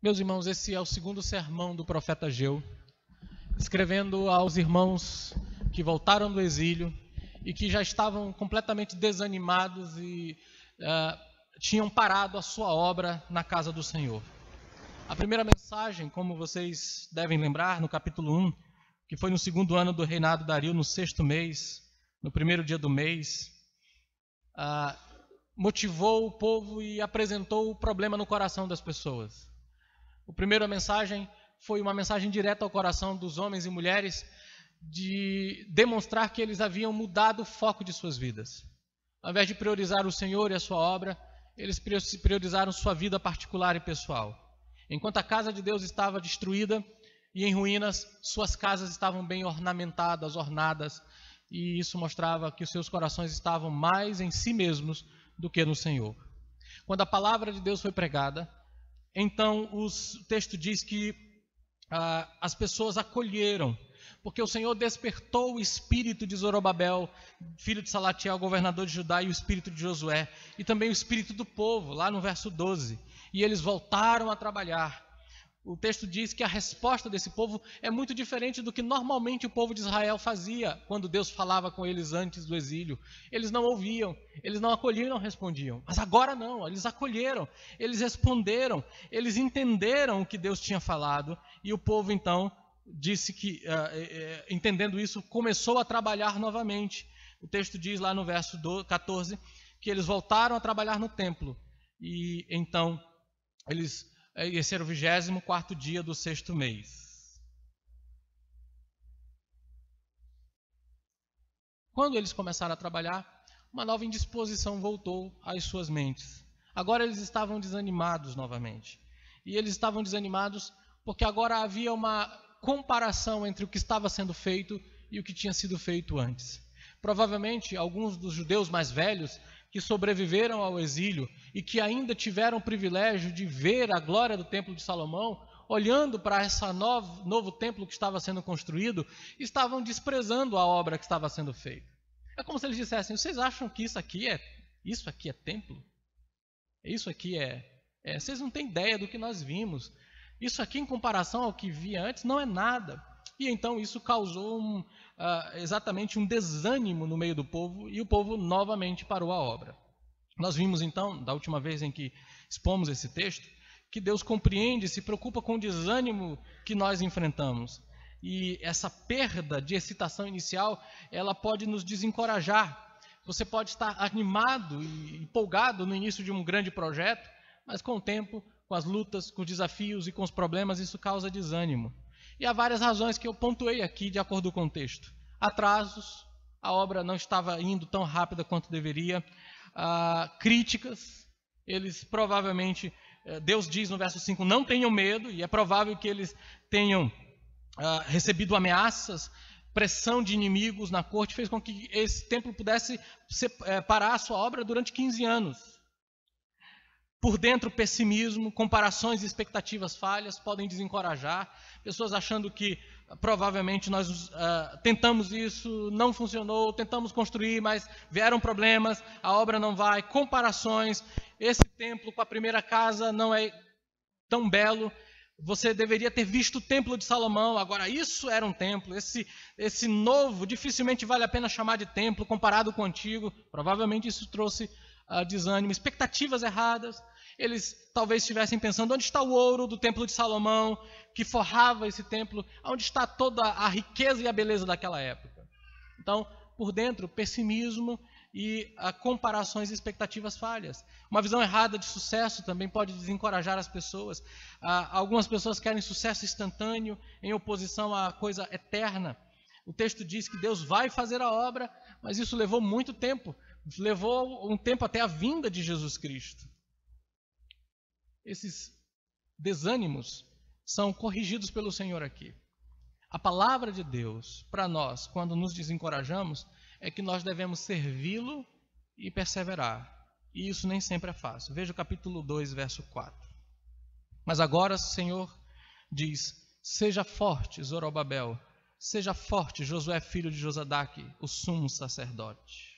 Meus irmãos, esse é o segundo sermão do profeta Ageu, escrevendo aos irmãos que voltaram do exílio e que já estavam completamente desanimados e tinham parado a sua obra na casa do Senhor. A primeira mensagem, como vocês devem lembrar, no capítulo 1, que foi no segundo ano do reinado de Dario, no sexto mês, no primeiro dia do mês, motivou o povo e apresentou o problema no coração das pessoas. A primeira mensagem foi uma mensagem direta ao coração dos homens e mulheres de demonstrar que eles haviam mudado o foco de suas vidas. Ao invés de priorizar o Senhor e a sua obra, eles priorizaram sua vida particular e pessoal. Enquanto a casa de Deus estava destruída e em ruínas, suas casas estavam bem ornamentadas, ornadas, e isso mostrava que os seus corações estavam mais em si mesmos do que no Senhor. Quando a palavra de Deus foi pregada, então o texto diz que as pessoas acolheram, porque o Senhor despertou o espírito de Zorobabel, filho de Salatiel, governador de Judá, e o espírito de Josué, e também o espírito do povo, lá no verso 12. E eles voltaram a trabalhar. O texto diz que a resposta desse povo é muito diferente do que normalmente o povo de Israel fazia quando Deus falava com eles antes do exílio. Eles não ouviam, eles não acolhiam e não respondiam. Mas agora não, eles acolheram, eles responderam, eles entenderam o que Deus tinha falado. E o povo então disse que, entendendo isso, começou a trabalhar novamente. O texto diz lá no verso 14 que eles voltaram a trabalhar no templo. E então esse era o 24º dia do sexto mês. Quando eles começaram a trabalhar, uma nova indisposição voltou às suas mentes. Agora eles estavam desanimados novamente. E eles estavam desanimados porque agora havia uma comparação entre o que estava sendo feito e o que tinha sido feito antes. Provavelmente, alguns dos judeus mais velhos que sobreviveram ao exílio e que ainda tiveram o privilégio de ver a glória do templo de Salomão, olhando para esse novo templo que estava sendo construído, estavam desprezando a obra que estava sendo feita. É como se eles dissessem: vocês acham que isso aqui é templo? Isso aqui vocês não têm ideia do que nós vimos. Isso aqui, em comparação ao que via antes, não é nada. E então isso causou exatamente um desânimo no meio do povo, e o povo novamente parou a obra. Nós vimos então, da última vez em que expomos esse texto, que Deus compreende e se preocupa com o desânimo que nós enfrentamos. E essa perda de excitação inicial, ela pode nos desencorajar. Você pode estar animado e empolgado no início de um grande projeto, mas com o tempo, com as lutas, com os desafios e com os problemas, isso causa desânimo. E há várias razões que eu pontuei aqui de acordo com o texto. Atrasos, a obra não estava indo tão rápida quanto deveria. Críticas, eles provavelmente, Deus diz no verso 5, não tenham medo, e é provável que eles tenham recebido ameaças, pressão de inimigos na corte, fez com que esse templo pudesse parar a sua obra durante 15 anos. Por dentro, pessimismo, comparações e expectativas falhas podem desencorajar. Pessoas achando que provavelmente nós tentamos isso, não funcionou, tentamos construir, mas vieram problemas, a obra não vai. Comparações, esse templo com a primeira casa não é tão belo. Você deveria ter visto o templo de Salomão, agora isso era um templo. Esse novo dificilmente vale a pena chamar de templo comparado com o antigo. Provavelmente isso trouxe desânimo, expectativas erradas. Eles talvez estivessem pensando: onde está o ouro do templo de Salomão, que forrava esse templo? Onde está toda a riqueza e a beleza daquela época? Então, por dentro, pessimismo e comparações e expectativas falhas. Uma visão errada de sucesso também pode desencorajar as pessoas. Algumas pessoas querem sucesso instantâneo em oposição à coisa eterna. O texto diz que Deus vai fazer a obra, mas isso levou muito tempo. Levou um tempo até a vinda de Jesus Cristo. Esses desânimos são corrigidos pelo Senhor aqui. A palavra de Deus para nós, quando nos desencorajamos, é que nós devemos servi-lo e perseverar. E isso nem sempre é fácil. Veja o capítulo 2, verso 4. Mas agora o Senhor diz: seja forte, Zorobabel, seja forte, Josué, filho de Josadaque, o sumo sacerdote.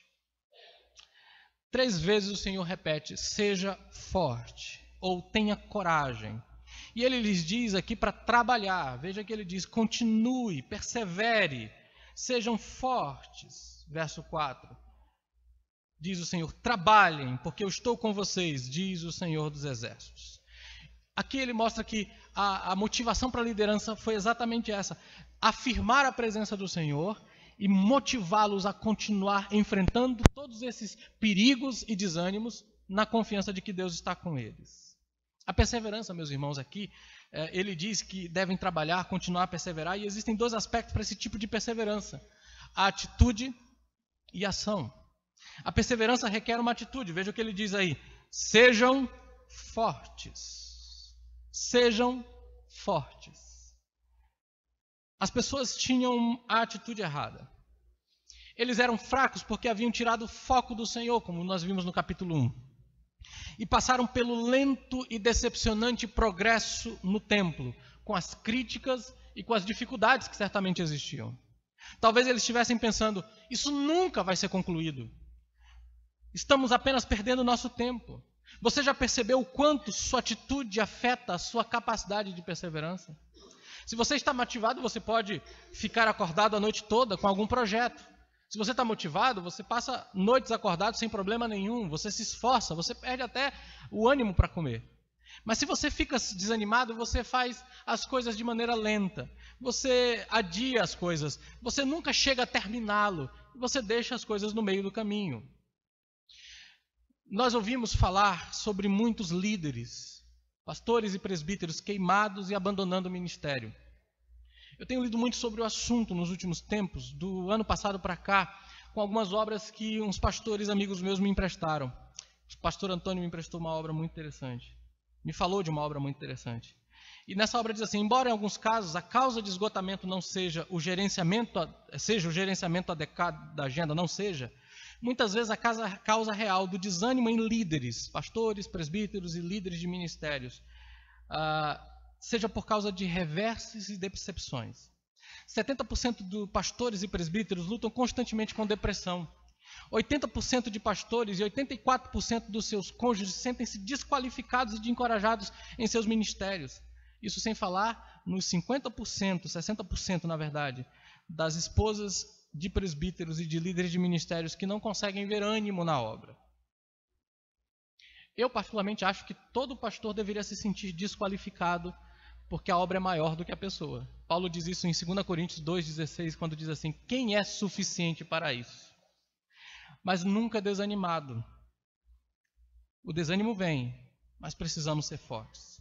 3 vezes o Senhor repete: seja forte, ou tenha coragem. E ele lhes diz aqui para trabalhar. Veja que ele diz: continue, persevere, sejam fortes. Verso 4. Diz o Senhor: trabalhem, porque eu estou com vocês, diz o Senhor dos Exércitos. Aqui ele mostra que a motivação para a liderança foi exatamente essa: afirmar a presença do Senhor e motivá-los a continuar enfrentando todos esses perigos e desânimos na confiança de que Deus está com eles. A perseverança, meus irmãos, aqui, ele diz que devem trabalhar, continuar a perseverar, e existem dois aspectos para esse tipo de perseverança: a atitude e a ação. A perseverança requer uma atitude. Veja o que ele diz aí: sejam fortes. Sejam fortes. As pessoas tinham a atitude errada. Eles eram fracos porque haviam tirado o foco do Senhor, como nós vimos no capítulo 1. E passaram pelo lento e decepcionante progresso no templo, com as críticas e com as dificuldades que certamente existiam. Talvez eles estivessem pensando: isso nunca vai ser concluído. Estamos apenas perdendo nosso tempo. Você já percebeu o quanto sua atitude afeta a sua capacidade de perseverança? Se você está motivado, você pode ficar acordado a noite toda com algum projeto. Se você está motivado, você passa noites acordado sem problema nenhum. Você se esforça, você perde até o ânimo para comer. Mas se você fica desanimado, você faz as coisas de maneira lenta. Você adia as coisas. Você nunca chega a terminá-lo. Você deixa as coisas no meio do caminho. Nós ouvimos falar sobre muitos líderes, pastores e presbíteros queimados e abandonando o ministério. Eu tenho lido muito sobre o assunto nos últimos tempos, do ano passado para cá, com algumas obras que uns pastores amigos meus me emprestaram. O pastor Antônio me emprestou uma obra muito interessante. Me falou de uma obra muito interessante. E nessa obra diz assim: embora em alguns casos a causa de esgotamento não seja o gerenciamento adequado da agenda, não seja, muitas vezes a causa real do desânimo em líderes, pastores, presbíteros e líderes de ministérios, seja por causa de reverses e decepções. 70% dos pastores e presbíteros lutam constantemente com depressão. 80% de pastores e 84% dos seus cônjuges sentem-se desqualificados e desencorajados em seus ministérios. Isso sem falar nos 50%, 60% na verdade, das esposas de presbíteros e de líderes de ministérios que não conseguem ver ânimo na obra. Eu particularmente acho que todo pastor deveria se sentir desqualificado porque a obra é maior do que a pessoa. Paulo diz isso em 2 Coríntios 2,16, quando diz assim: quem é suficiente para isso? Mas nunca desanimado. O desânimo vem, mas precisamos ser fortes.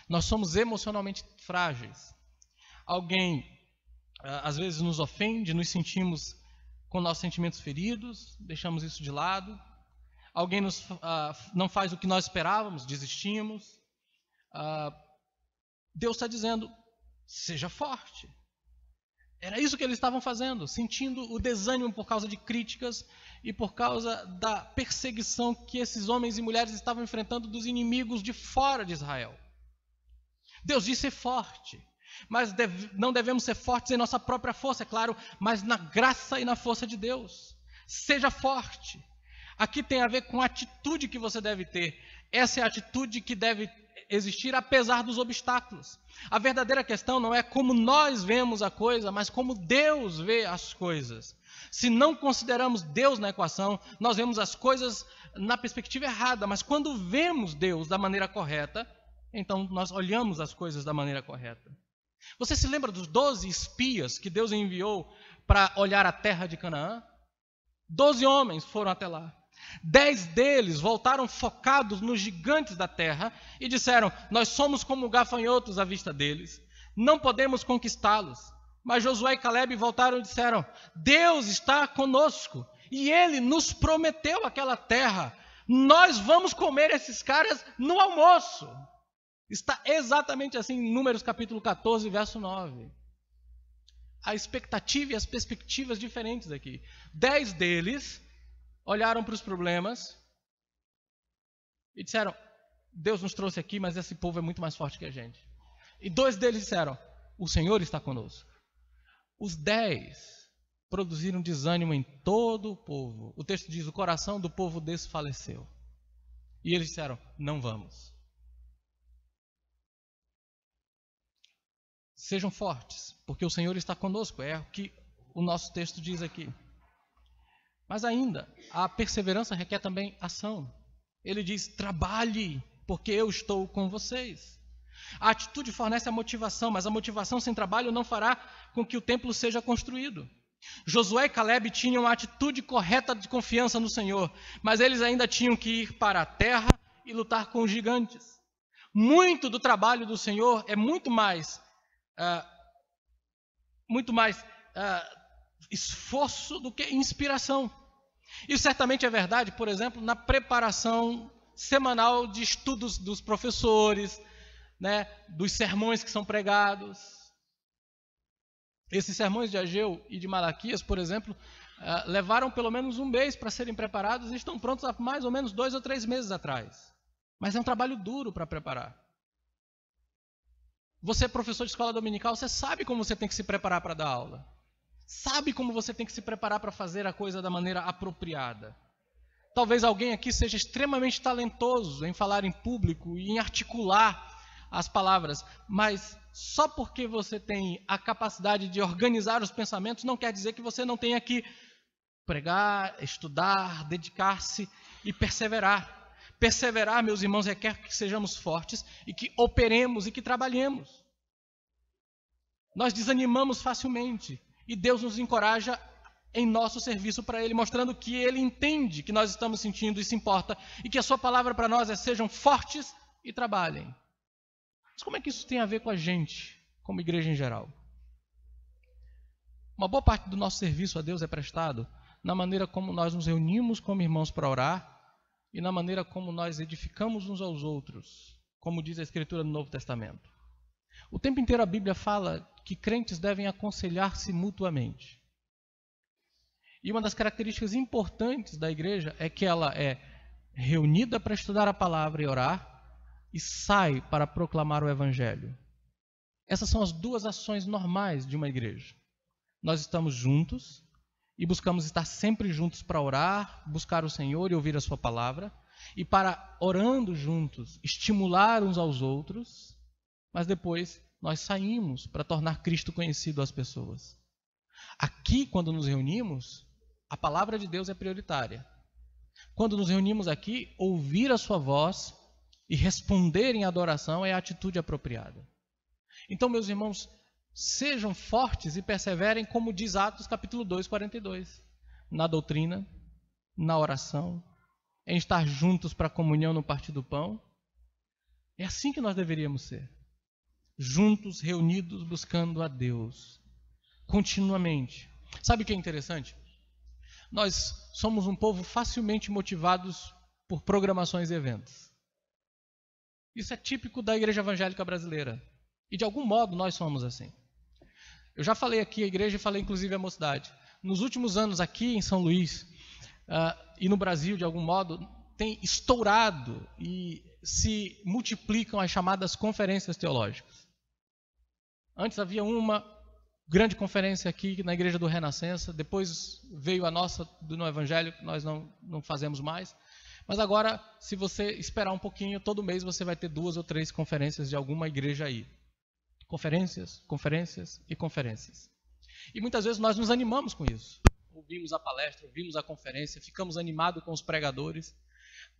Nós somos emocionalmente frágeis. Alguém às vezes nos ofende, nos sentimos com nossos sentimentos feridos, deixamos isso de lado. Alguém não faz o que nós esperávamos, desistimos. Deus está dizendo: seja forte. Era isso que eles estavam fazendo, sentindo o desânimo por causa de críticas e por causa da perseguição que esses homens e mulheres estavam enfrentando dos inimigos de fora de Israel. Deus diz: ser forte. Mas não devemos ser fortes em nossa própria força, é claro, mas na graça e na força de Deus. Seja forte. Aqui tem a ver com a atitude que você deve ter. Essa é a atitude que deve existir apesar dos obstáculos. A verdadeira questão não é como nós vemos a coisa, mas como Deus vê as coisas. Se não consideramos Deus na equação, nós vemos as coisas na perspectiva errada, mas quando vemos Deus da maneira correta, então nós olhamos as coisas da maneira correta. Você se lembra dos 12 espias que Deus enviou para olhar a terra de Canaã? 12 homens foram até lá. 10 deles voltaram focados nos gigantes da terra e disseram: nós somos como gafanhotos à vista deles, não podemos conquistá-los. Mas Josué e Calebe voltaram e disseram: Deus está conosco e Ele nos prometeu aquela terra. Nós vamos comer esses caras no almoço. Está exatamente assim em Números capítulo 14, verso 9. A expectativa e as perspectivas diferentes aqui. 10 deles olharam para os problemas e disseram: Deus nos trouxe aqui, mas esse povo é muito mais forte que a gente. E 2 deles disseram: o Senhor está conosco. Os 10 produziram desânimo em todo o povo. O texto diz: o coração do povo desfaleceu. E eles disseram: não vamos. Sejam fortes, porque o Senhor está conosco, é o que o nosso texto diz aqui. Mas ainda, a perseverança requer também ação. Ele diz, trabalhe, porque eu estou com vocês. A atitude fornece a motivação, mas a motivação sem trabalho não fará com que o templo seja construído. Josué e Caleb tinham a atitude correta de confiança no Senhor, mas eles ainda tinham que ir para a terra e lutar com os gigantes. Muito do trabalho do Senhor é muito mais esforço do que inspiração. Isso certamente é verdade, por exemplo, na preparação semanal de estudos dos professores, né, dos sermões que são pregados. Esses sermões de Ageu e de Malaquias, por exemplo, levaram pelo menos um mês para serem preparados e estão prontos há mais ou menos 2 ou 3 meses atrás. Mas é um trabalho duro para preparar. Você é professor de escola dominical, você sabe como você tem que se preparar para dar aula. Sabe como você tem que se preparar para fazer a coisa da maneira apropriada. Talvez alguém aqui seja extremamente talentoso em falar em público e em articular as palavras, mas só porque você tem a capacidade de organizar os pensamentos não quer dizer que você não tenha que pregar, estudar, dedicar-se e perseverar. Perseverar, meus irmãos, requer que sejamos fortes e que operemos e que trabalhemos. Nós desanimamos facilmente e Deus nos encoraja em nosso serviço para Ele, mostrando que Ele entende que nós estamos sentindo e se importa e que a sua palavra para nós é: sejam fortes e trabalhem. Mas como é que isso tem a ver com a gente, como igreja em geral? Uma boa parte do nosso serviço a Deus é prestado na maneira como nós nos reunimos como irmãos para orar e na maneira como nós edificamos uns aos outros, como diz a Escritura no Novo Testamento. O tempo inteiro a Bíblia fala que crentes devem aconselhar-se mutuamente. E uma das características importantes da igreja é que ela é reunida para estudar a palavra e orar e sai para proclamar o Evangelho. Essas são as duas ações normais de uma igreja. Nós estamos juntos e buscamos estar sempre juntos para orar, buscar o Senhor e ouvir a sua palavra, e para, orando juntos, estimular uns aos outros, mas depois nós saímos para tornar Cristo conhecido às pessoas. Aqui, quando nos reunimos, a palavra de Deus é prioritária. Quando nos reunimos aqui, ouvir a sua voz e responder em adoração é a atitude apropriada. Então, meus irmãos, sejam fortes e perseverem, como diz Atos capítulo 2, 42. Na doutrina, na oração, em estar juntos para a comunhão no partir do pão. É assim que nós deveríamos ser. Juntos, reunidos, buscando a Deus. Continuamente. Sabe o que é interessante? Nós somos um povo facilmente motivados por programações e eventos. Isso é típico da igreja evangélica brasileira. E de algum modo nós somos assim. Eu já falei aqui à igreja e falei inclusive à mocidade. Nos últimos anos aqui em São Luís e no Brasil, de algum modo, tem estourado e se multiplicam as chamadas conferências teológicas. Antes havia uma grande conferência aqui na igreja do Renascença, depois veio a nossa no Evangelho, que nós não fazemos mais. Mas agora, se você esperar um pouquinho, todo mês você vai ter 2 ou 3 conferências de alguma igreja aí. Conferências, conferências e conferências. E muitas vezes nós nos animamos com isso. Ouvimos a palestra, ouvimos a conferência, ficamos animados com os pregadores.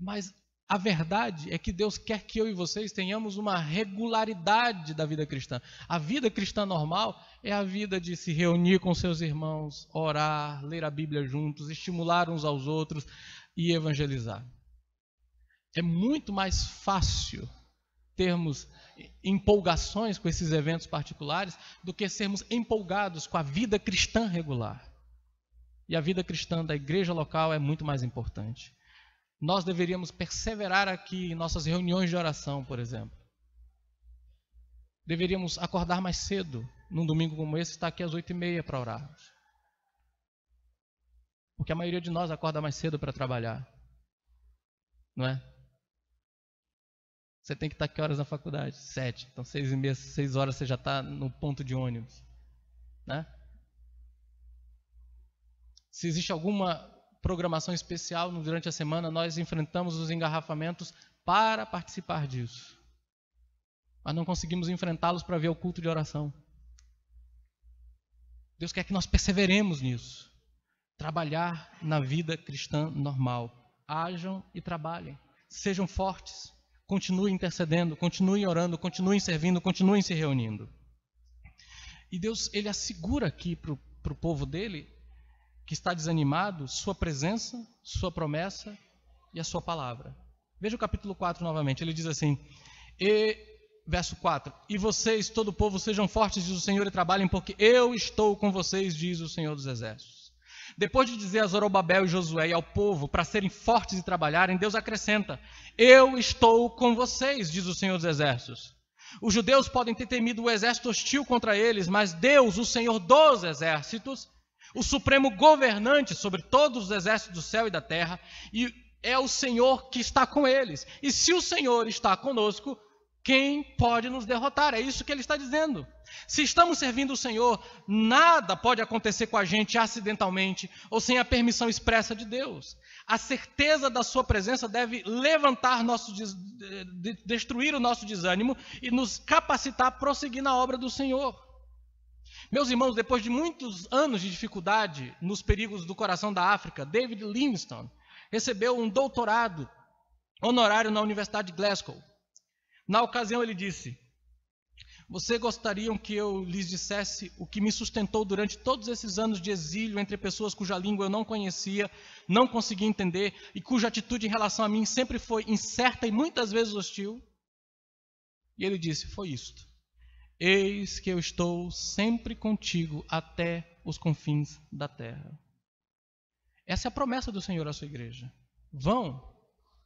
Mas a verdade é que Deus quer que eu e vocês tenhamos uma regularidade da vida cristã. A vida cristã normal é a vida de se reunir com seus irmãos, orar, ler a Bíblia juntos, estimular uns aos outros e evangelizar. É muito mais fácil termos empolgações com esses eventos particulares do que sermos empolgados com a vida cristã regular. E a vida cristã da igreja local é muito mais importante. Nós deveríamos perseverar aqui em nossas reuniões de oração, por exemplo. Deveríamos acordar mais cedo, num domingo como esse, estar aqui às 8h30 para orarmos. Porque a maioria de nós acorda mais cedo para trabalhar. Não é? Você tem que estar que horas na faculdade? 7. Então 6h30, 6 horas você já está no ponto de ônibus. Né? Se existe alguma programação especial durante a semana, nós enfrentamos os engarrafamentos para participar disso. Mas não conseguimos enfrentá-los para ver o culto de oração. Deus quer que nós perseveremos nisso. Trabalhar na vida cristã normal. Hajam e trabalhem. Sejam fortes. Continuem intercedendo, continuem orando, continuem servindo, continuem se reunindo. E Deus, ele assegura aqui para o povo dele, que está desanimado, sua presença, sua promessa e a sua palavra. Veja o capítulo 4 novamente. Ele diz assim, verso 4. E vocês, todo o povo, sejam fortes, diz o Senhor, e trabalhem, porque eu estou com vocês, diz o Senhor dos Exércitos. Depois de dizer a Zorobabel e Josué e ao povo para serem fortes e trabalharem, Deus acrescenta, eu estou com vocês, diz o Senhor dos Exércitos. Os judeus podem ter temido o exército hostil contra eles, mas Deus, o Senhor dos Exércitos, o supremo governante sobre todos os exércitos do céu e da terra, e é o Senhor que está com eles. E se o Senhor está conosco, quem pode nos derrotar? É isso que ele está dizendo. Se estamos servindo o Senhor, nada pode acontecer com a gente acidentalmente ou sem a permissão expressa de Deus. A certeza da sua presença deve levantar destruir o nosso desânimo e nos capacitar a prosseguir na obra do Senhor. Meus irmãos, depois de muitos anos de dificuldade nos perigos do coração da África, David Livingstone recebeu um doutorado honorário na Universidade de Glasgow. Na ocasião ele disse, vocês gostariam que eu lhes dissesse o que me sustentou durante todos esses anos de exílio entre pessoas cuja língua eu não conhecia, não conseguia entender e cuja atitude em relação a mim sempre foi incerta e muitas vezes hostil? E ele disse, foi isto. Eis que eu estou sempre contigo até os confins da terra. Essa é a promessa do Senhor à sua igreja. Vão,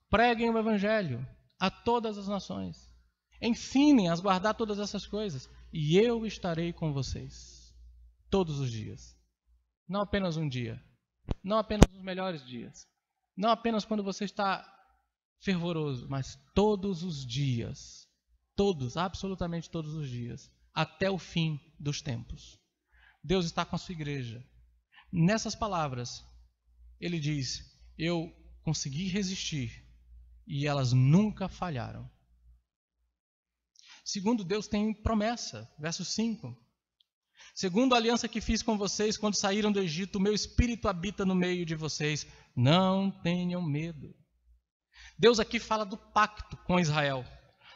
preguem o evangelho a todas as nações. Ensinem a guardar todas essas coisas. E eu estarei com vocês. Todos os dias. Não apenas um dia. Não apenas nos melhores dias. Não apenas quando você está fervoroso. Mas todos os dias. Todos, absolutamente todos os dias. Até o fim dos tempos. Deus está com a sua igreja. Nessas palavras, ele diz, eu consegui resistir. E elas nunca falharam. Segundo, Deus tem promessa. Verso 5. Segundo a aliança que fiz com vocês quando saíram do Egito, o meu espírito habita no meio de vocês. Não tenham medo. Deus aqui fala do pacto com Israel.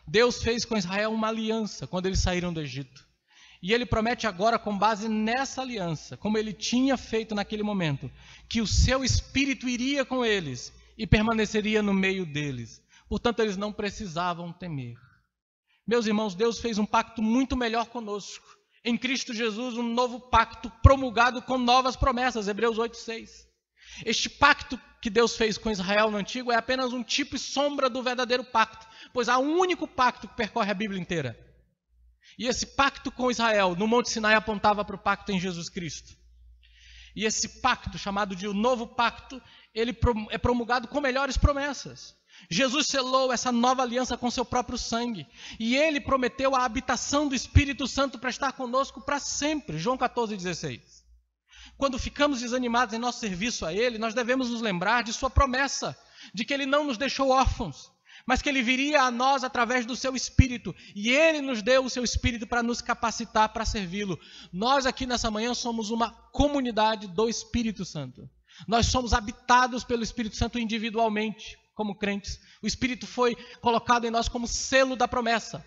Deus fez com Israel uma aliança quando eles saíram do Egito. E ele promete agora, com base nessa aliança, como ele tinha feito naquele momento, que o seu espírito iria com eles e permaneceria no meio deles. Portanto, eles não precisavam temer. Meus irmãos, Deus fez um pacto muito melhor conosco. Em Cristo Jesus, um novo pacto promulgado com novas promessas. Hebreus 8:6. Este pacto que Deus fez com Israel no Antigo é apenas um tipo e sombra do verdadeiro pacto, pois há um único pacto que percorre a Bíblia inteira. E esse pacto com Israel, no Monte Sinai, apontava para o pacto em Jesus Cristo. E esse pacto, chamado de o novo pacto, ele é promulgado com melhores promessas. Jesus selou essa nova aliança com seu próprio sangue. E ele prometeu a habitação do Espírito Santo para estar conosco para sempre. João 14,16. Quando ficamos desanimados em nosso serviço a ele, nós devemos nos lembrar de sua promessa, de que ele não nos deixou órfãos, mas que ele viria a nós através do seu Espírito. E ele nos deu o seu Espírito para nos capacitar para servi-lo. Nós aqui nessa manhã somos uma comunidade do Espírito Santo. Nós somos habitados pelo Espírito Santo individualmente. Como crentes, o Espírito foi colocado em nós como selo da promessa.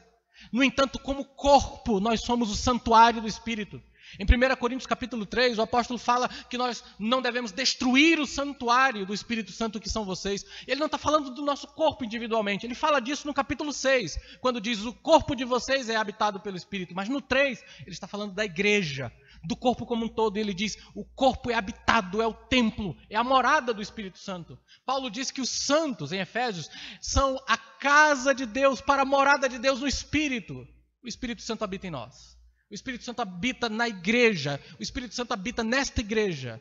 No entanto, como corpo, nós somos o santuário do Espírito. Em 1 Coríntios capítulo 3, o apóstolo fala que nós não devemos destruir o santuário do Espírito Santo que são vocês. Ele não está falando do nosso corpo individualmente, ele fala disso no capítulo 6, quando diz o corpo de vocês é habitado pelo Espírito. Mas no 3, ele está falando da igreja, do corpo como um todo. Ele diz, o corpo é habitado, é o templo, é a morada do Espírito Santo. Paulo diz que os santos, em Efésios, são a casa de Deus, para a morada de Deus no Espírito. O Espírito Santo habita em nós. O Espírito Santo habita na igreja. O Espírito Santo habita nesta igreja.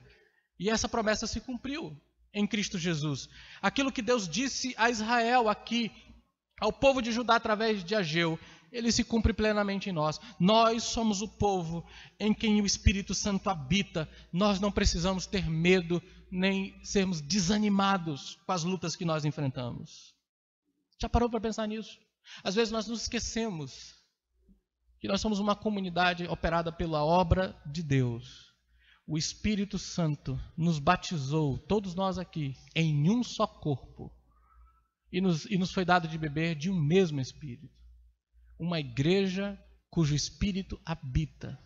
E essa promessa se cumpriu em Cristo Jesus. Aquilo que Deus disse a Israel aqui, ao povo de Judá através de Ageu, ele se cumpre plenamente em nós. Nós somos o povo em quem o Espírito Santo habita. Nós não precisamos ter medo, nem sermos desanimados com as lutas que nós enfrentamos. Já parou para pensar nisso? Às vezes nós nos esquecemos que nós somos uma comunidade operada pela obra de Deus. o Espírito Santo nos batizou, todos nós aqui, em um só corpo. E nos foi dado de beber de um mesmo Espírito. Uma igreja cujo Espírito habita.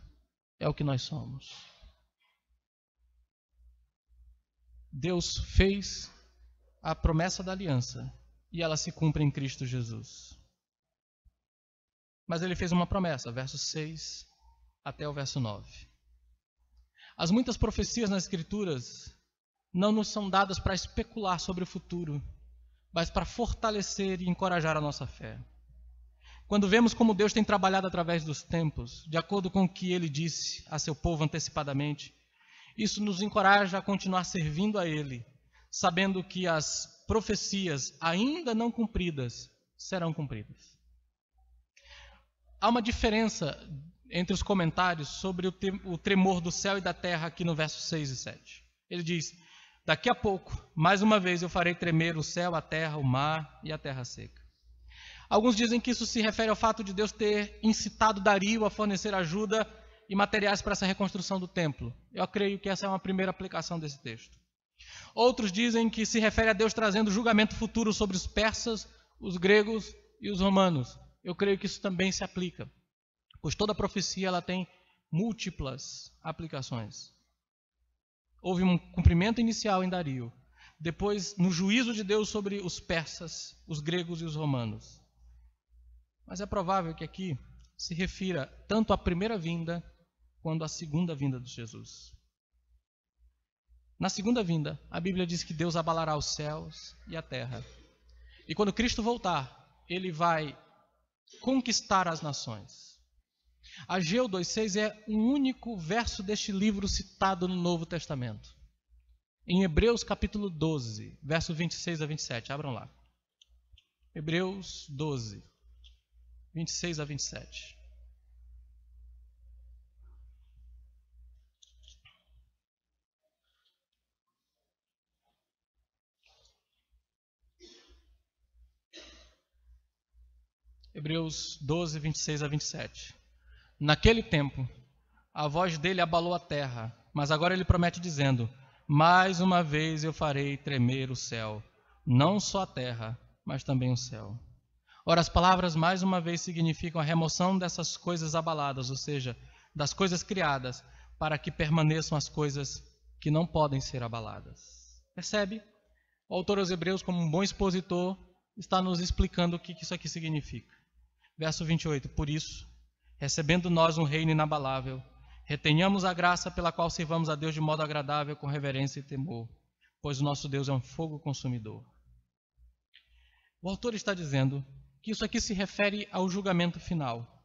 É o que nós somos. Deus fez a promessa da aliança e ela se cumpre em Cristo Jesus. Mas ele fez uma promessa, versos 6 até o verso 9. As muitas profecias nas Escrituras não nos são dadas para especular sobre o futuro, mas para fortalecer e encorajar a nossa fé. Quando vemos como Deus tem trabalhado através dos tempos, de acordo com o que ele disse a seu povo antecipadamente, isso nos encoraja a continuar servindo a ele, sabendo que as profecias ainda não cumpridas serão cumpridas. Há uma diferença entre os comentários sobre o tremor do céu e da terra aqui no verso 6 e 7. Ele diz: daqui a pouco, mais uma vez eu farei tremer o céu, a terra, o mar e a terra seca. Alguns dizem que isso se refere ao fato de Deus ter incitado Dario a fornecer ajuda e materiais para essa reconstrução do templo. Eu creio que essa é uma primeira aplicação desse texto. Outros dizem que se refere a Deus trazendo julgamento futuro sobre os persas, os gregos e os romanos. Eu creio que isso também se aplica, pois toda profecia ela tem múltiplas aplicações. Houve um cumprimento inicial em Dario, depois no juízo de Deus sobre os persas, os gregos e os romanos. Mas é provável que aqui se refira tanto à primeira vinda quanto à segunda vinda de Jesus. Na segunda vinda, a Bíblia diz que Deus abalará os céus e a terra. E quando Cristo voltar, ele vai conquistar as nações. Ageu 2,6 é o único verso deste livro citado no Novo Testamento. Em Hebreus capítulo 12, verso 26 a 27, abram lá. Hebreus 12, 26 a 27. Hebreus 12, 26 a 27. Naquele tempo, a voz dele abalou a terra, mas agora ele promete dizendo: mais uma vez eu farei tremer o céu, não só a terra, mas também o céu. Ora, as palavras mais uma vez significam a remoção dessas coisas abaladas, ou seja, das coisas criadas, para que permaneçam as coisas que não podem ser abaladas. Percebe? O autor aos Hebreus, como um bom expositor, está nos explicando o que isso aqui significa. Verso 28, por isso, recebendo nós um reino inabalável, retenhamos a graça pela qual servamos a Deus de modo agradável, com reverência e temor, pois o nosso Deus é um fogo consumidor. O autor está dizendo que isso aqui se refere ao julgamento final,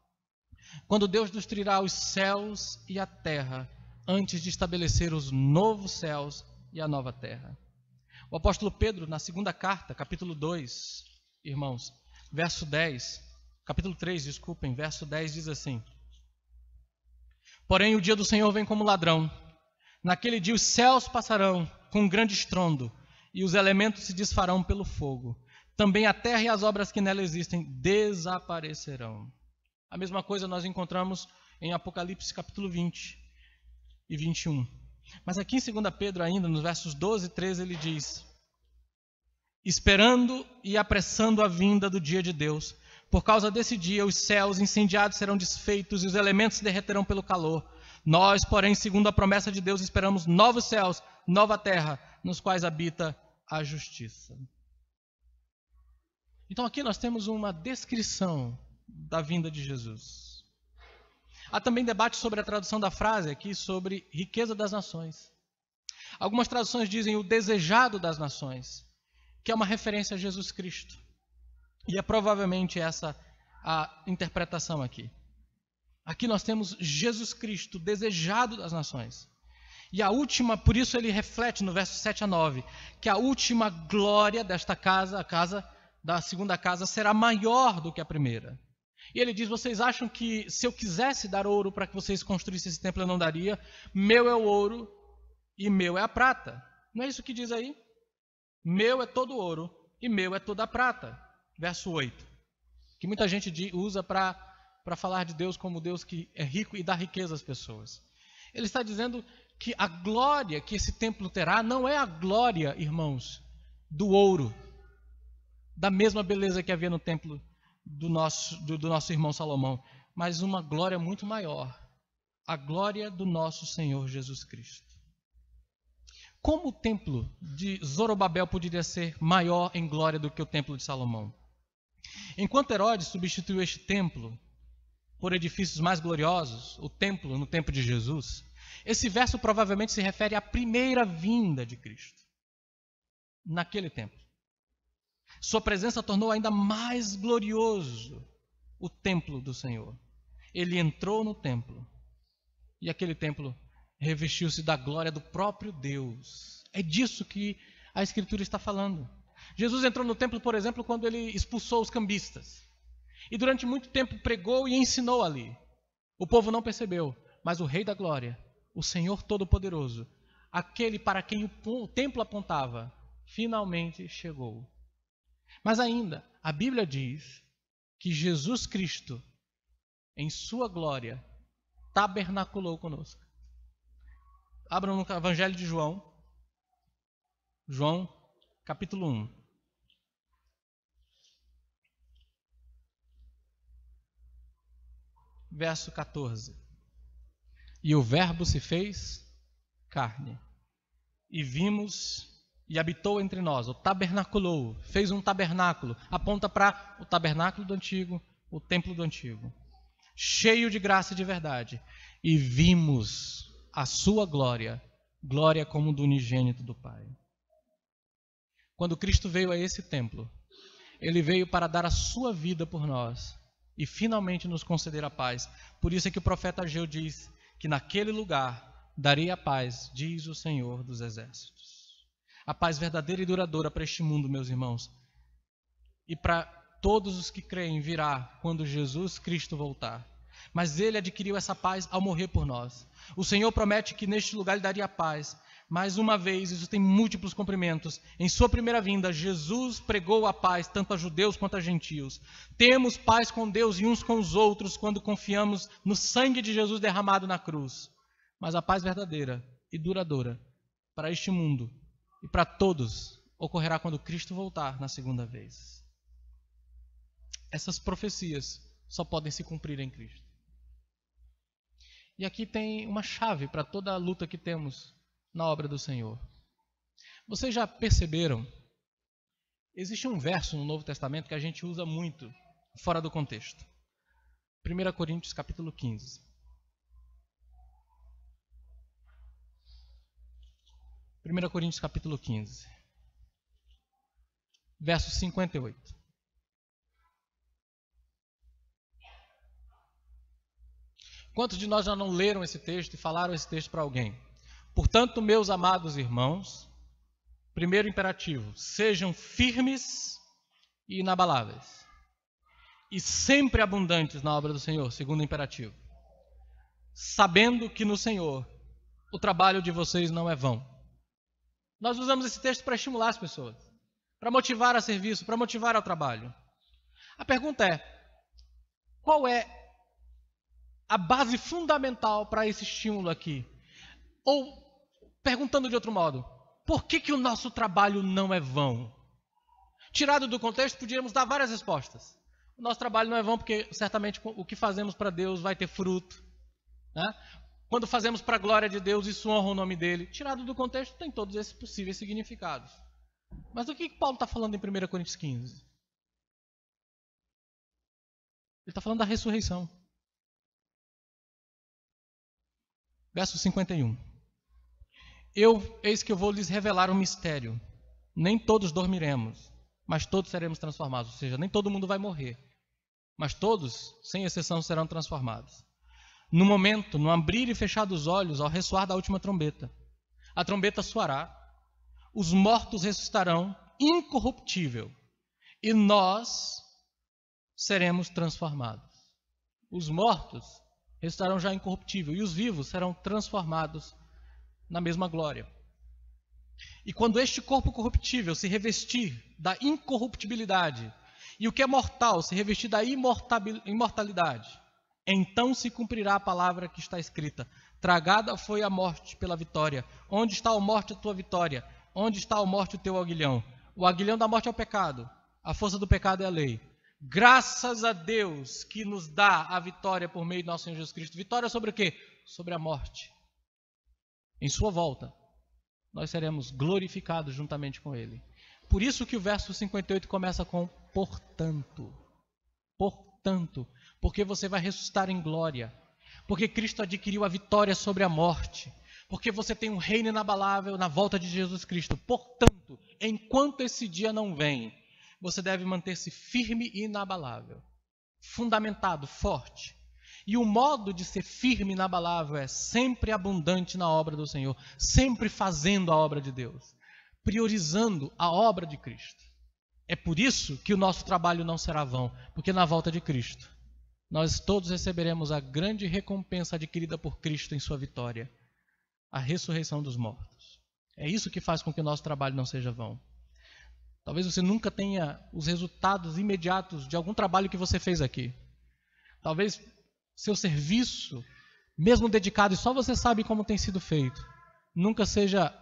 quando Deus destruirá os céus e a terra, antes de estabelecer os novos céus e a nova terra. O apóstolo Pedro, na segunda carta, capítulo 2, irmãos, verso 10, capítulo 3, desculpem, verso 10 diz assim: porém o dia do Senhor vem como ladrão. Naquele dia os céus passarão com um grande estrondo, e os elementos se desfarão pelo fogo. Também a terra e as obras que nela existem desaparecerão. A mesma coisa nós encontramos em Apocalipse capítulo 20 e 21. Mas aqui em 2 Pedro ainda, nos versos 12 e 13, ele diz: esperando e apressando a vinda do dia de Deus, por causa desse dia os céus incendiados serão desfeitos e os elementos se derreterão pelo calor. Nós, porém, segundo a promessa de Deus, esperamos novos céus, nova terra, nos quais habita a justiça. Então aqui nós temos uma descrição da vinda de Jesus. Há também debate sobre a tradução da frase aqui, sobre riqueza das nações. Algumas traduções dizem o desejado das nações, que é uma referência a Jesus Cristo. E é provavelmente essa a interpretação aqui. Aqui nós temos Jesus Cristo, desejado das nações. E a última, por isso ele reflete no verso 7 a 9, que a última glória desta casa, a casa da segunda casa, será maior do que a primeira. E ele diz: vocês acham que se eu quisesse dar ouro para que vocês construíssem esse templo eu não daria? Meu é o ouro e meu é a prata. Não é isso que diz aí? Meu é todo ouro e meu é toda a prata. Verso 8. Que muita gente usa para falar de Deus como Deus que é rico e dá riqueza às pessoas. Ele está dizendo que a glória que esse templo terá não é a glória, irmãos, do ouro, da mesma beleza que havia no templo do nosso irmão Salomão, mas uma glória muito maior, a glória do nosso Senhor Jesus Cristo. Como o templo de Zorobabel poderia ser maior em glória do que o templo de Salomão? Enquanto Herodes substituiu este templo por edifícios mais gloriosos, o templo no tempo de Jesus, esse verso provavelmente se refere à primeira vinda de Cristo, naquele templo. Sua presença tornou ainda mais glorioso o templo do Senhor. Ele entrou no templo e aquele templo revestiu-se da glória do próprio Deus. É disso que a Escritura está falando. Jesus entrou no templo, por exemplo, quando ele expulsou os cambistas. E durante muito tempo pregou e ensinou ali. O povo não percebeu, mas o Rei da Glória, o Senhor Todo-Poderoso, aquele para quem o templo apontava, finalmente chegou. Mas ainda, a Bíblia diz que Jesus Cristo, em sua glória, tabernaculou conosco. Abram no Evangelho de João, capítulo 1. Verso 14. E o Verbo se fez carne, e vimos, e habitou entre nós, o tabernaculou, fez um tabernáculo, aponta para o tabernáculo do antigo, o templo do antigo, cheio de graça e de verdade, e vimos a sua glória, glória como do unigênito do Pai. Quando Cristo veio a esse templo, ele veio para dar a sua vida por nós e finalmente nos conceder a paz. Por isso é que o profeta Ageu diz que naquele lugar darei a paz, diz o Senhor dos Exércitos. A paz verdadeira e duradoura para este mundo, meus irmãos, e para todos os que creem virá quando Jesus Cristo voltar. Mas ele adquiriu essa paz ao morrer por nós. O Senhor promete que neste lugar ele daria paz. Mais uma vez, isso tem múltiplos cumprimentos. Em sua primeira vinda, Jesus pregou a paz, tanto a judeus quanto a gentios. Temos paz com Deus e uns com os outros quando confiamos no sangue de Jesus derramado na cruz. Mas a paz verdadeira e duradoura para este mundo e para todos ocorrerá quando Cristo voltar na segunda vez. Essas profecias só podem se cumprir em Cristo. E aqui tem uma chave para toda a luta que temos na obra do Senhor. Vocês já perceberam? Existe um verso no Novo Testamento que a gente usa muito fora do contexto. 1 Coríntios capítulo 15. 1 Coríntios capítulo 15. Verso 58. Quantos de nós já não leram esse texto e falaram esse texto para alguém? Portanto, meus amados irmãos, primeiro imperativo, sejam firmes e inabaláveis, e sempre abundantes na obra do Senhor, segundo imperativo, sabendo que no Senhor o trabalho de vocês não é vão. Nós usamos esse texto para estimular as pessoas, para motivar a serviço, para motivar ao trabalho. A pergunta é, qual é a base fundamental para esse estímulo aqui? Ou, perguntando de outro modo, por que o nosso trabalho não é vão? Tirado do contexto, podíamos dar várias respostas. O nosso trabalho não é vão porque certamente o que fazemos para Deus vai ter fruto, né? Quando fazemos para a glória de Deus, isso honra o nome dele. Tirado do contexto, tem todos esses possíveis significados. Mas do que Paulo está falando em 1 Coríntios 15? Ele está falando da ressurreição. Verso 51. Eis que eu vou lhes revelar um mistério. Nem todos dormiremos, mas todos seremos transformados. Ou seja, nem todo mundo vai morrer, mas todos, sem exceção, serão transformados. No momento, no abrir e fechar dos olhos, ao ressoar da última trombeta, a trombeta soará, os mortos ressuscitarão incorruptível, e nós seremos transformados. Os mortos restarão já incorruptível, e os vivos serão transformados na mesma glória. E quando este corpo corruptível se revestir da incorruptibilidade, e o que é mortal se revestir da imortalidade, então se cumprirá a palavra que está escrita. Tragada foi a morte pela vitória. Onde está a morte, a tua vitória? Onde está a morte, o teu aguilhão? O aguilhão da morte é o pecado. A força do pecado é a lei. Graças a Deus que nos dá a vitória por meio de nosso Senhor Jesus Cristo. Vitória sobre o quê? Sobre a morte. Em sua volta, nós seremos glorificados juntamente com Ele. Por isso que o verso 58 começa com portanto. Portanto, porque você vai ressuscitar em glória. Porque Cristo adquiriu a vitória sobre a morte. Porque você tem um reino inabalável na volta de Jesus Cristo. Portanto, enquanto esse dia não vem, você deve manter-se firme e inabalável, fundamentado, forte. E o modo de ser firme e inabalável é sempre abundante na obra do Senhor, sempre fazendo a obra de Deus, priorizando a obra de Cristo. É por isso que o nosso trabalho não será vão, porque na volta de Cristo, nós todos receberemos a grande recompensa adquirida por Cristo em sua vitória, a ressurreição dos mortos. É isso que faz com que o nosso trabalho não seja vão. Talvez você nunca tenha os resultados imediatos de algum trabalho que você fez aqui. Talvez seu serviço, mesmo dedicado, e só você sabe como tem sido feito, nunca seja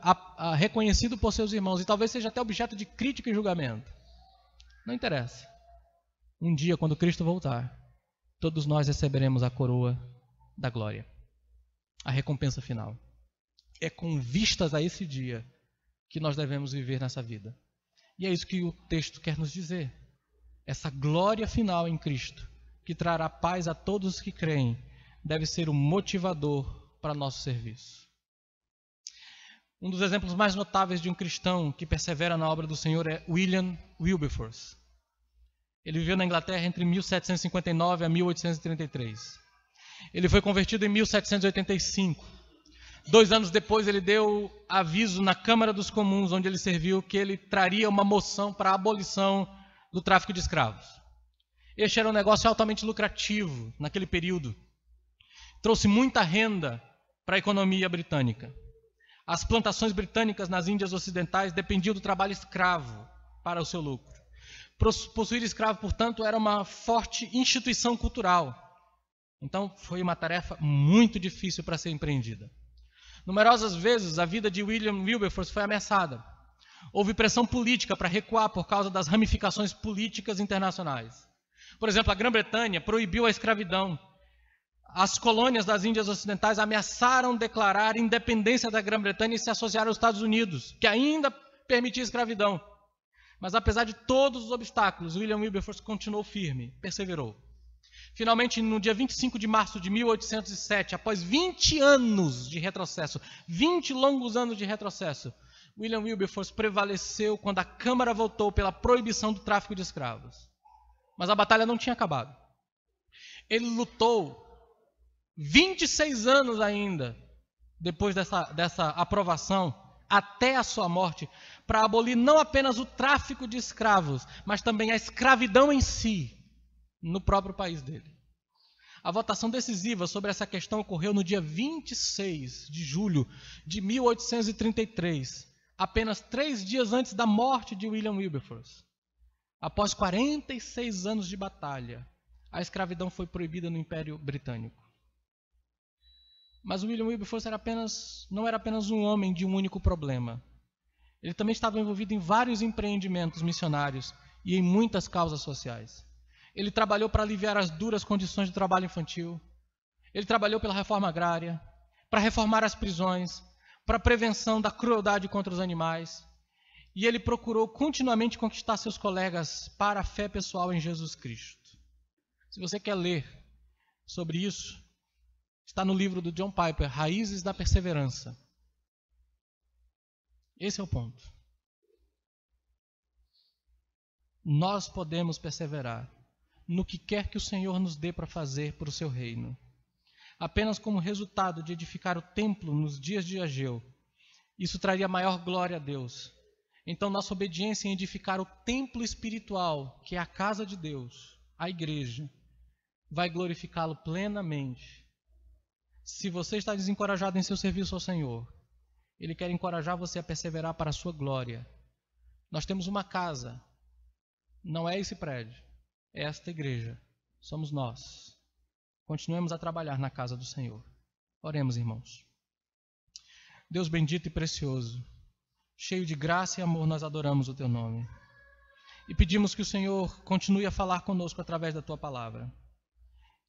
reconhecido por seus irmãos, e talvez seja até objeto de crítica e julgamento. Não interessa. Um dia, quando Cristo voltar, todos nós receberemos a coroa da glória, a recompensa final. É com vistas a esse dia que nós devemos viver nessa vida. E é isso que o texto quer nos dizer. Essa glória final em Cristo, que trará paz a todos os que creem, deve ser o motivador para nosso serviço. Um dos exemplos mais notáveis de um cristão que persevera na obra do Senhor é William Wilberforce. Ele viveu na Inglaterra entre 1759 a 1833. Ele foi convertido em 1785. 2 anos depois ele deu aviso na Câmara dos Comuns, onde ele serviu, que ele traria uma moção para a abolição do tráfico de escravos. Este era um negócio altamente lucrativo naquele período. Trouxe muita renda para a economia britânica. As plantações britânicas nas Índias Ocidentais dependiam do trabalho escravo para o seu lucro. Possuir escravo, portanto, era uma forte instituição cultural. Então, foi uma tarefa muito difícil para ser empreendida. Numerosas vezes a vida de William Wilberforce foi ameaçada. Houve pressão política para recuar por causa das ramificações políticas internacionais. Por exemplo, a Grã-Bretanha proibiu a escravidão. As colônias das Índias Ocidentais ameaçaram declarar independência da Grã-Bretanha e se associar aos Estados Unidos, que ainda permitia a escravidão. Mas apesar de todos os obstáculos, William Wilberforce continuou firme, perseverou. Finalmente, no dia 25 de março de 1807, após 20 anos de retrocesso, 20 longos anos de retrocesso, William Wilberforce prevaleceu quando a Câmara votou pela proibição do tráfico de escravos. Mas a batalha não tinha acabado. Ele lutou 26 anos ainda, depois dessa aprovação, até a sua morte, para abolir não apenas o tráfico de escravos, mas também a escravidão em si, no próprio país dele. A votação decisiva sobre essa questão ocorreu no dia 26 de julho de 1833, apenas 3 dias antes da morte de William Wilberforce. Após 46 anos de batalha, a escravidão foi proibida no Império Britânico. Mas William Wilberforce não era apenas um homem de um único problema. Ele também estava envolvido em vários empreendimentos missionários e em muitas causas sociais. Ele trabalhou para aliviar as duras condições de trabalho infantil. Ele trabalhou pela reforma agrária, para reformar as prisões, para a prevenção da crueldade contra os animais. E ele procurou continuamente conquistar seus colegas para a fé pessoal em Jesus Cristo. Se você quer ler sobre isso, está no livro do John Piper, Raízes da Perseverança. Esse é o ponto. Nós podemos perseverar no que quer que o Senhor nos dê para fazer para o seu reino. Apenas como resultado de edificar o templo nos dias de Ageu, isso traria maior glória a Deus. Então nossa obediência em edificar o templo espiritual, que é a casa de Deus, a igreja, vai glorificá-lo plenamente. Se você está desencorajado em seu serviço ao Senhor, Ele quer encorajar você a perseverar para a sua glória. Nós temos uma casa, não é esse prédio, é esta igreja, somos nós. continuemos a trabalhar na casa do Senhor. Oremos, irmãos. Deus bendito e precioso, cheio de graça e amor, nós adoramos o teu nome. E pedimos que o Senhor continue a falar conosco através da tua palavra.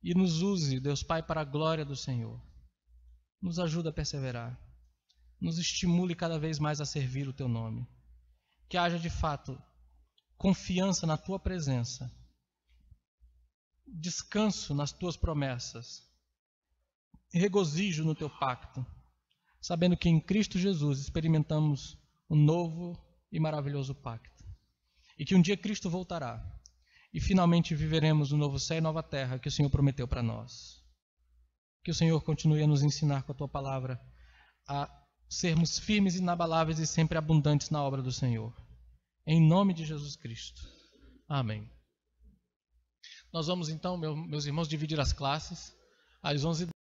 E nos use, Deus Pai, para a glória do Senhor. Nos ajuda a perseverar. Nos estimule cada vez mais a servir o teu nome. Que haja de fato confiança na tua presença, descanso nas tuas promessas, regozijo no teu pacto, sabendo que em Cristo Jesus experimentamos um novo e maravilhoso pacto. E que um dia Cristo voltará e finalmente viveremos o novo céu e nova terra que o Senhor prometeu para nós. Que o Senhor continue a nos ensinar com a tua palavra a sermos firmes e inabaláveis e sempre abundantes na obra do Senhor. Em nome de Jesus Cristo. Amém. Nós vamos então, meus irmãos, dividir as classes às 11h.